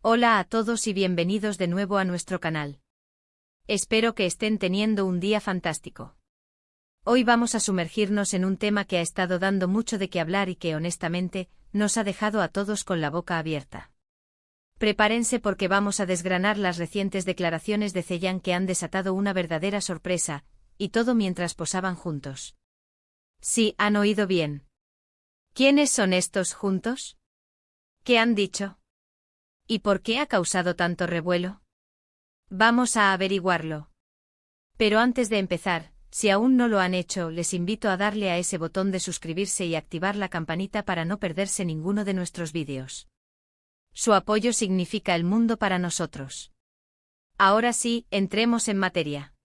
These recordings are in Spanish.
Hola a todos y bienvenidos de nuevo a nuestro canal. Espero que estén teniendo un día fantástico. Hoy vamos a sumergirnos en un tema que ha estado dando mucho de qué hablar y que honestamente nos ha dejado a todos con la boca abierta. Prepárense porque vamos a desgranar las recientes declaraciones de Zayn que han desatado una verdadera sorpresa, y todo mientras posaban juntos. Sí, han oído bien. ¿Quiénes son estos juntos? ¿Qué han dicho? ¿Y por qué ha causado tanto revuelo? Vamos a averiguarlo. Pero antes de empezar, si aún no lo han hecho, les invito a darle a ese botón de suscribirse y activar la campanita para no perderse ninguno de nuestros vídeos. Su apoyo significa el mundo para nosotros. Ahora sí, entremos en materia.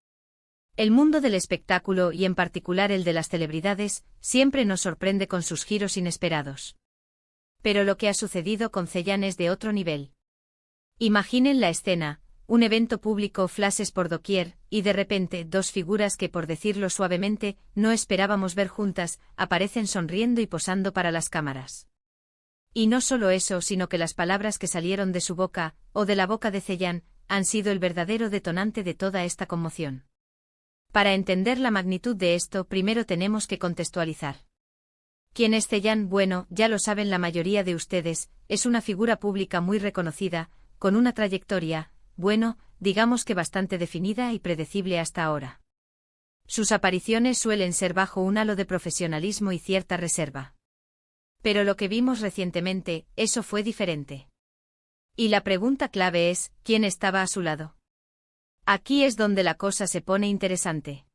El mundo del espectáculo y en particular el de las celebridades, siempre nos sorprende con sus giros inesperados. Pero lo que ha sucedido con Zayn es de otro nivel. Imaginen la escena, un evento público, flashes por doquier, y de repente dos figuras que, por decirlo suavemente, no esperábamos ver juntas, aparecen sonriendo y posando para las cámaras. Y no solo eso, sino que las palabras que salieron de su boca, o de la boca de Zayn, han sido el verdadero detonante de toda esta conmoción. Para entender la magnitud de esto, primero tenemos que contextualizar. ¿Quién es Zayn? Bueno, ya lo saben la mayoría de ustedes, es una figura pública muy reconocida, con una trayectoria, bueno, digamos que bastante definida y predecible hasta ahora. Sus apariciones suelen ser bajo un halo de profesionalismo y cierta reserva. Pero lo que vimos recientemente, eso fue diferente. Y la pregunta clave es, ¿quién estaba a su lado? Aquí es donde la cosa se pone interesante.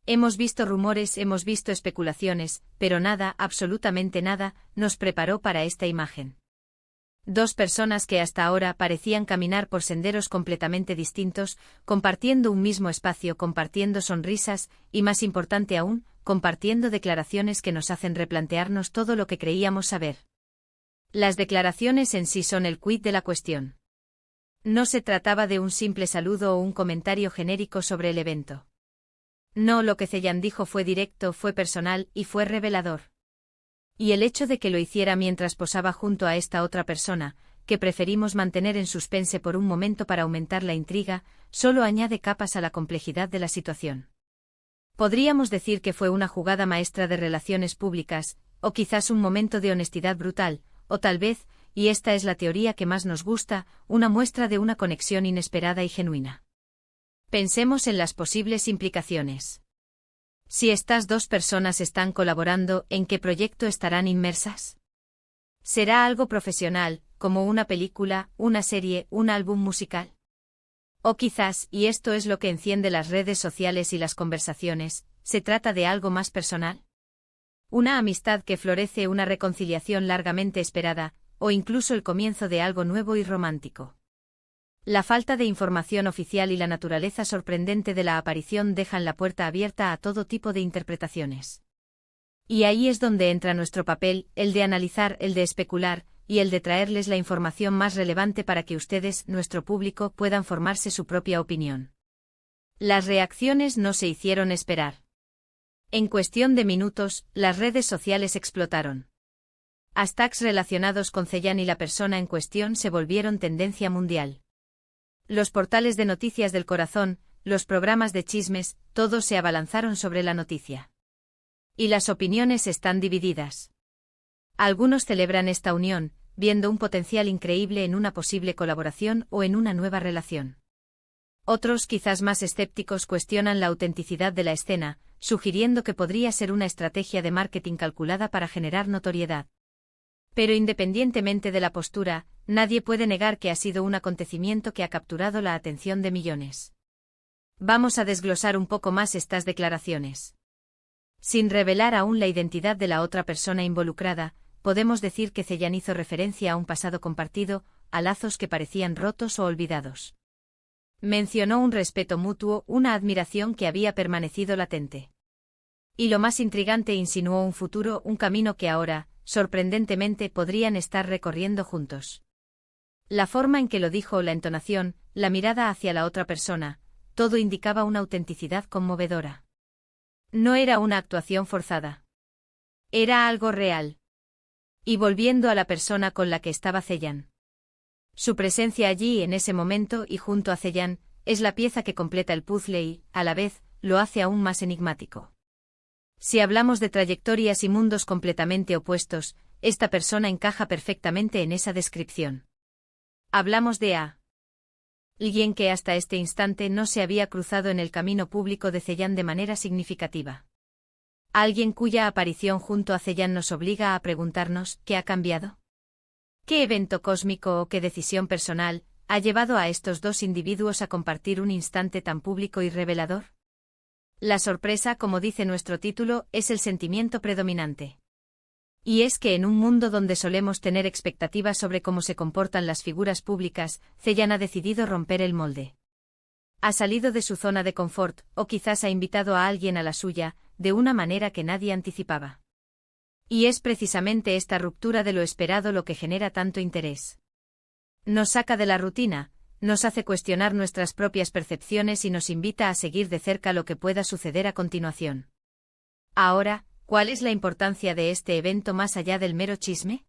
Hemos visto rumores, hemos visto especulaciones, pero nada, absolutamente nada, nos preparó para esta imagen. Dos personas que hasta ahora parecían caminar por senderos completamente distintos, compartiendo un mismo espacio, compartiendo sonrisas, y más importante aún, compartiendo declaraciones que nos hacen replantearnos todo lo que creíamos saber. Las declaraciones en sí son el quid de la cuestión. No se trataba de un simple saludo o un comentario genérico sobre el evento. No, lo que Zayn dijo fue directo, fue personal y fue revelador. Y el hecho de que lo hiciera mientras posaba junto a esta otra persona, que preferimos mantener en suspense por un momento para aumentar la intriga, solo añade capas a la complejidad de la situación. Podríamos decir que fue una jugada maestra de relaciones públicas, o quizás un momento de honestidad brutal, o tal vez, y esta es la teoría que más nos gusta, una muestra de una conexión inesperada y genuina. Pensemos en las posibles implicaciones. Si estas dos personas están colaborando, ¿en qué proyecto estarán inmersas? ¿Será algo profesional, como una película, una serie, un álbum musical? O quizás, y esto es lo que enciende las redes sociales y las conversaciones, ¿se trata de algo más personal? Una amistad que florece, una reconciliación largamente esperada, o incluso el comienzo de algo nuevo y romántico. La falta de información oficial y la naturaleza sorprendente de la aparición dejan la puerta abierta a todo tipo de interpretaciones. Y ahí es donde entra nuestro papel, el de analizar, el de especular, y el de traerles la información más relevante para que ustedes, nuestro público, puedan formarse su propia opinión. Las reacciones no se hicieron esperar. En cuestión de minutos, las redes sociales explotaron. Hashtags relacionados con Zayn y la persona en cuestión se volvieron tendencia mundial. Los portales de noticias del corazón, los programas de chismes, todos se abalanzaron sobre la noticia. Y las opiniones están divididas. Algunos celebran esta unión, viendo un potencial increíble en una posible colaboración o en una nueva relación. Otros, quizás más escépticos, cuestionan la autenticidad de la escena, sugiriendo que podría ser una estrategia de marketing calculada para generar notoriedad. Pero independientemente de la postura, nadie puede negar que ha sido un acontecimiento que ha capturado la atención de millones. Vamos a desglosar un poco más estas declaraciones. Sin revelar aún la identidad de la otra persona involucrada, podemos decir que Zayn hizo referencia a un pasado compartido, a lazos que parecían rotos o olvidados. Mencionó un respeto mutuo, una admiración que había permanecido latente. Y lo más intrigante, insinuó un futuro, un camino que ahora, sorprendentemente, podrían estar recorriendo juntos. La forma en que lo dijo, la entonación, la mirada hacia la otra persona, todo indicaba una autenticidad conmovedora. No era una actuación forzada. Era algo real. Y volviendo a la persona con la que estaba Zayn. Su presencia allí en ese momento y junto a Zeyan es la pieza que completa el puzzle y, a la vez, lo hace aún más enigmático. Si hablamos de trayectorias y mundos completamente opuestos, esta persona encaja perfectamente en esa descripción. Hablamos de alguien que hasta este instante no se había cruzado en el camino público de Zeyan de manera significativa. Alguien cuya aparición junto a Zeyan nos obliga a preguntarnos ¿qué ha cambiado? ¿Qué evento cósmico o qué decisión personal ha llevado a estos dos individuos a compartir un instante tan público y revelador? La sorpresa, como dice nuestro título, es el sentimiento predominante. Y es que en un mundo donde solemos tener expectativas sobre cómo se comportan las figuras públicas, Zeyan ha decidido romper el molde. Ha salido de su zona de confort, o quizás ha invitado a alguien a la suya, de una manera que nadie anticipaba. Y es precisamente esta ruptura de lo esperado lo que genera tanto interés. Nos saca de la rutina, nos hace cuestionar nuestras propias percepciones y nos invita a seguir de cerca lo que pueda suceder a continuación. Ahora, ¿cuál es la importancia de este evento más allá del mero chisme?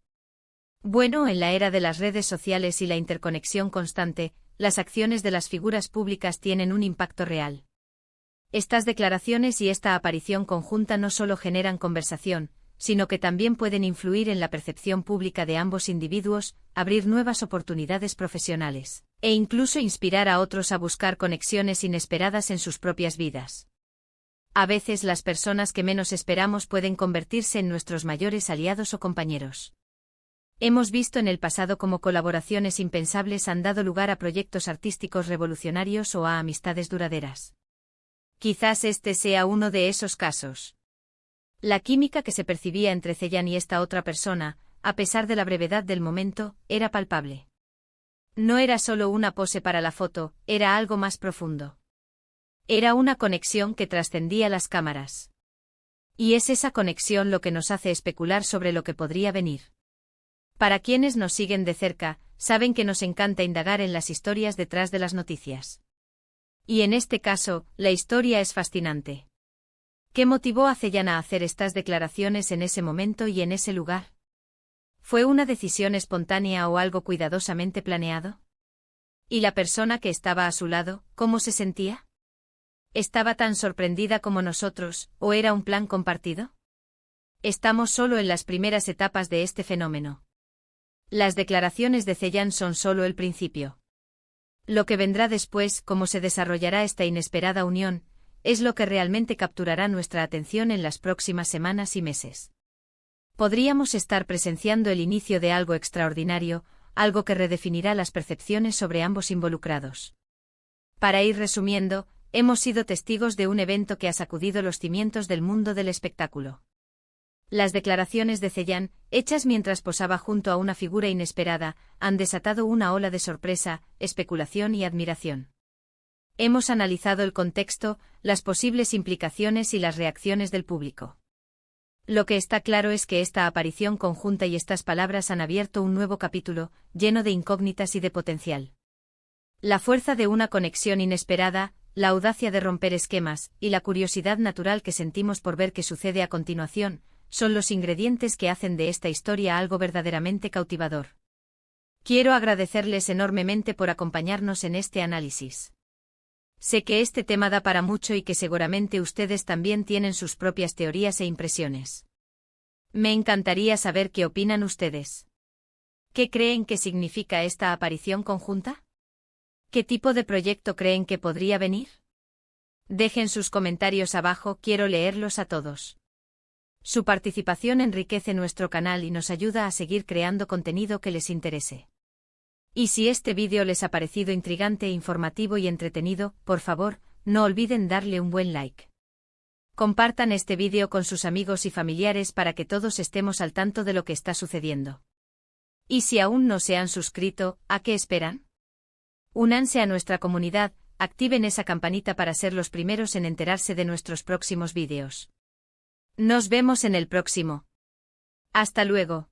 Bueno, en la era de las redes sociales y la interconexión constante, las acciones de las figuras públicas tienen un impacto real. Estas declaraciones y esta aparición conjunta no solo generan conversación, sino que también pueden influir en la percepción pública de ambos individuos, abrir nuevas oportunidades profesionales, e incluso inspirar a otros a buscar conexiones inesperadas en sus propias vidas. A veces las personas que menos esperamos pueden convertirse en nuestros mayores aliados o compañeros. Hemos visto en el pasado cómo colaboraciones impensables han dado lugar a proyectos artísticos revolucionarios o a amistades duraderas. Quizás este sea uno de esos casos. La química que se percibía entre Zeyan y esta otra persona, a pesar de la brevedad del momento, era palpable. No era solo una pose para la foto, era algo más profundo. Era una conexión que trascendía las cámaras. Y es esa conexión lo que nos hace especular sobre lo que podría venir. Para quienes nos siguen de cerca, saben que nos encanta indagar en las historias detrás de las noticias. Y en este caso, la historia es fascinante. ¿Qué motivó a Zeyan a hacer estas declaraciones en ese momento y en ese lugar? ¿Fue una decisión espontánea o algo cuidadosamente planeado? ¿Y la persona que estaba a su lado, cómo se sentía? ¿Estaba tan sorprendida como nosotros, o era un plan compartido? Estamos solo en las primeras etapas de este fenómeno. Las declaraciones de Zeyan son solo el principio. Lo que vendrá después, cómo se desarrollará esta inesperada unión, es lo que realmente capturará nuestra atención en las próximas semanas y meses. Podríamos estar presenciando el inicio de algo extraordinario, algo que redefinirá las percepciones sobre ambos involucrados. Para ir resumiendo, hemos sido testigos de un evento que ha sacudido los cimientos del mundo del espectáculo. Las declaraciones de Zeyan, hechas mientras posaba junto a una figura inesperada, han desatado una ola de sorpresa, especulación y admiración. Hemos analizado el contexto, las posibles implicaciones y las reacciones del público. Lo que está claro es que esta aparición conjunta y estas palabras han abierto un nuevo capítulo, lleno de incógnitas y de potencial. La fuerza de una conexión inesperada, la audacia de romper esquemas, y la curiosidad natural que sentimos por ver qué sucede a continuación, son los ingredientes que hacen de esta historia algo verdaderamente cautivador. Quiero agradecerles enormemente por acompañarnos en este análisis. Sé que este tema da para mucho y que seguramente ustedes también tienen sus propias teorías e impresiones. Me encantaría saber qué opinan ustedes. ¿Qué creen que significa esta aparición conjunta? ¿Qué tipo de proyecto creen que podría venir? Dejen sus comentarios abajo, quiero leerlos a todos. Su participación enriquece nuestro canal y nos ayuda a seguir creando contenido que les interese. Y si este vídeo les ha parecido intrigante, informativo y entretenido, por favor, no olviden darle un buen like. Compartan este vídeo con sus amigos y familiares para que todos estemos al tanto de lo que está sucediendo. Y si aún no se han suscrito, ¿a qué esperan? Únanse a nuestra comunidad, activen esa campanita para ser los primeros en enterarse de nuestros próximos vídeos. Nos vemos en el próximo. Hasta luego.